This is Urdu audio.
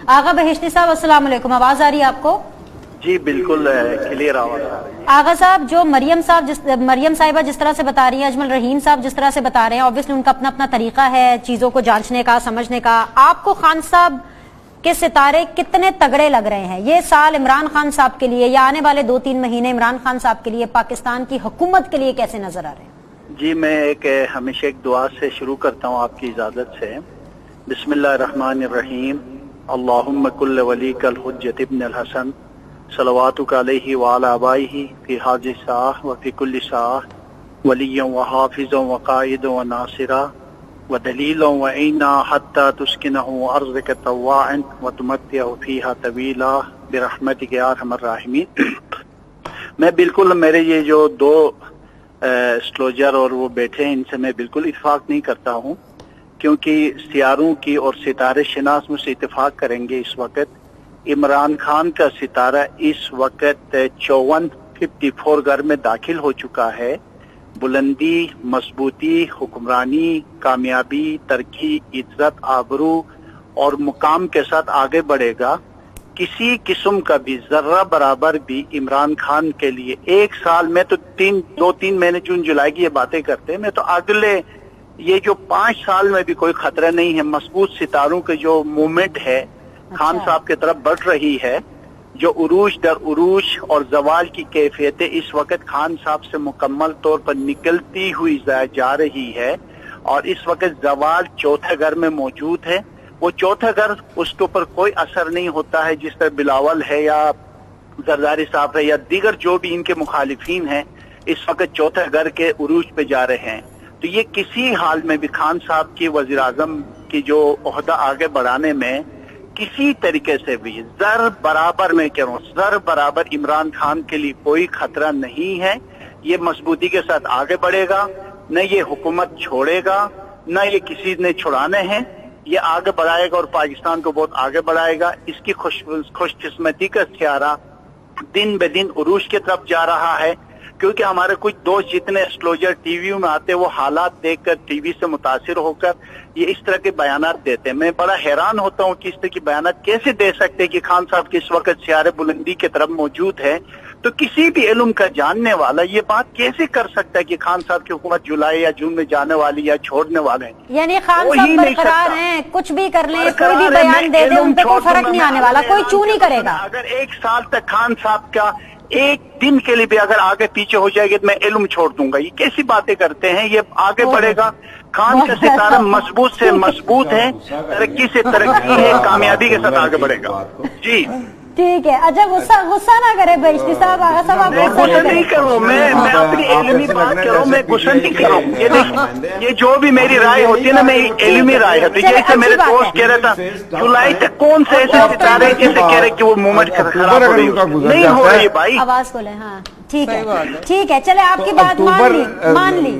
آغا بہشتی صاحب السلام علیکم، آواز آ رہی ہے آپ کو؟ جی بالکل کلیئر آواز آ رہی ہے۔ آغا صاحب، جو مریم صاحبہ جس طرح سے بتا رہی ہیں، اجمل رحیم صاحب جس طرح سے بتا رہے ہیں، obviously ان کا اپنا اپنا طریقہ ہے چیزوں کو جانچنے کا، سمجھنے کا۔ آپ کو خان صاحب کے ستارے کتنے تگڑے لگ رہے ہیں یہ سال عمران خان صاحب کے لیے، یا آنے والے 2-3 مہینے عمران خان صاحب کے لیے، پاکستان کی حکومت کے لیے کیسے نظر آ رہے ہیں؟ جی میں ہمیشہ ایک دعا سے شروع کرتا ہوں آپ کی اجازت سے۔ بسم اللہ الرحمن الرحیم، اللہم کل ولیک الحجت ابن الحسن صلواتک علیہ وعلی آبائہ فی حاج ساہ وفی کل ساہ ولی وحافظ وقائد وناصرہ ودلیلا وعینا حتی تسکنہ ارضک طواعا وتمتعہ فیہا طویلا برحمتک یا ارحم الراحمین۔ میں بالکل، میرے یہ جو دو اسٹروجر اور وہ بیٹھے ہیں، ان سے میں بالکل اتفاق نہیں کرتا ہوں، کیونکہ سیاروں کی اور ستارے شناس مجھ سے اتفاق کریں گے۔ اس وقت عمران خان کا ستارہ اس وقت 54 گھر میں داخل ہو چکا ہے۔ بلندی، مضبوطی، حکمرانی، کامیابی، ترقی، عزت، آبرو اور مقام کے ساتھ آگے بڑھے گا۔ کسی قسم کا بھی ذرہ برابر بھی عمران خان کے لیے ایک سال میں تو 2-3 مہینے جون جولائی کی یہ باتیں کرتے ہیں، میں تو اگلے یہ جو 5 سال میں بھی کوئی خطرہ نہیں ہے۔ مضبوط ستاروں کے جو موومنٹ ہے خان صاحب کی طرف بڑھ رہی ہے، جو عروج در عروج اور زوال کی کیفیتیں اس وقت خان صاحب سے مکمل طور پر نکلتی ہوئی جا رہی ہے، اور اس وقت زوال چوتھے گھر میں موجود ہے۔ وہ چوتھا گھر اس کے اوپر کوئی اثر نہیں ہوتا ہے، جس طرح بلاول ہے یا زرداری صاحب ہے یا دیگر جو بھی ان کے مخالفین ہیں اس وقت چوتھے گھر کے عروج پہ جا رہے ہیں۔ تو یہ کسی حال میں بھی خان صاحب کی وزیر اعظم کی جو عہدہ آگے بڑھانے میں کسی طریقے سے بھی ذر برابر، میں کہہ رہا ہوں ذر برابر عمران خان کے لیے کوئی خطرہ نہیں ہے۔ یہ مضبوطی کے ساتھ آگے بڑھے گا، نہ یہ حکومت چھوڑے گا، نہ یہ کسی نے چھڑانے ہیں، یہ آگے بڑھائے گا اور پاکستان کو بہت آگے بڑھائے گا۔ اس کی خوش قسمتی کا سیارہ دن بہ دن عروج کی طرف جا رہا ہے، کیونکہ ہمارے کچھ دوست جتنے اسٹروجر ٹی وی میں آتے ہیں وہ حالات دیکھ کر ٹی وی سے متاثر ہو کر یہ اس طرح کے بیانات دیتے ہیں۔ میں بڑا حیران ہوتا ہوں کہ اس طرح کے بیانات کیسے دے سکتے ہیں کہ خان صاحب کے اس وقت سیارے بلندی کی طرف موجود ہے، تو کسی بھی علم کا جاننے والا یہ بات کیسے کر سکتا ہے کہ خان صاحب کی حکومت جولائی یا جون میں جانے والی یا چھوڑنے والے ہیں؟ یعنی خان صاحب برقرار ہیں، کچھ بھی کر لیں، کوئی بھی بیان دے دیں، ان پہ کوئی فرق نہیں آنے والا، کوئی چوں نہیں کرے گا۔ اگر ایک سال تک خان صاحب کا ایک دن کے لیے بھی اگر آگے پیچھے ہو جائے گی تو میں علم چھوڑ دوں گا۔ یہ کیسی باتیں کرتے ہیں؟ یہ آگے بڑھے گا۔ خان کا ستارہ مضبوط سے مضبوط ہے، ترقی سے ترقی ہے، کامیابی کے ساتھ آگے بڑھے گا۔ جی ٹھیک ہے۔ اچھا غصہ نہ کرے بہشتی صاحب، آغا صاحب آپ غصہ نہیں کروں، میں اپنی علمی بات کر رہا ہوں، میں غصہ نہیں کر رہا ہوں۔ یہ دیکھ، یہ جو بھی میری رائے ہوتی ہے نا، میں علمی رائے ہے۔ تو جیسے میرے دوست کہہ رہا تھا جولائی تک کون سے ایسے ستارے جیسے کہہ رہے کہ وہ موومنٹ خراب ہو رہی ہے، نہیں ہو رہی بھائی، آواز کھولیں۔ ہاں ٹھیک ہے، ٹھیک ہے، چلے آپ کی بات مان لی۔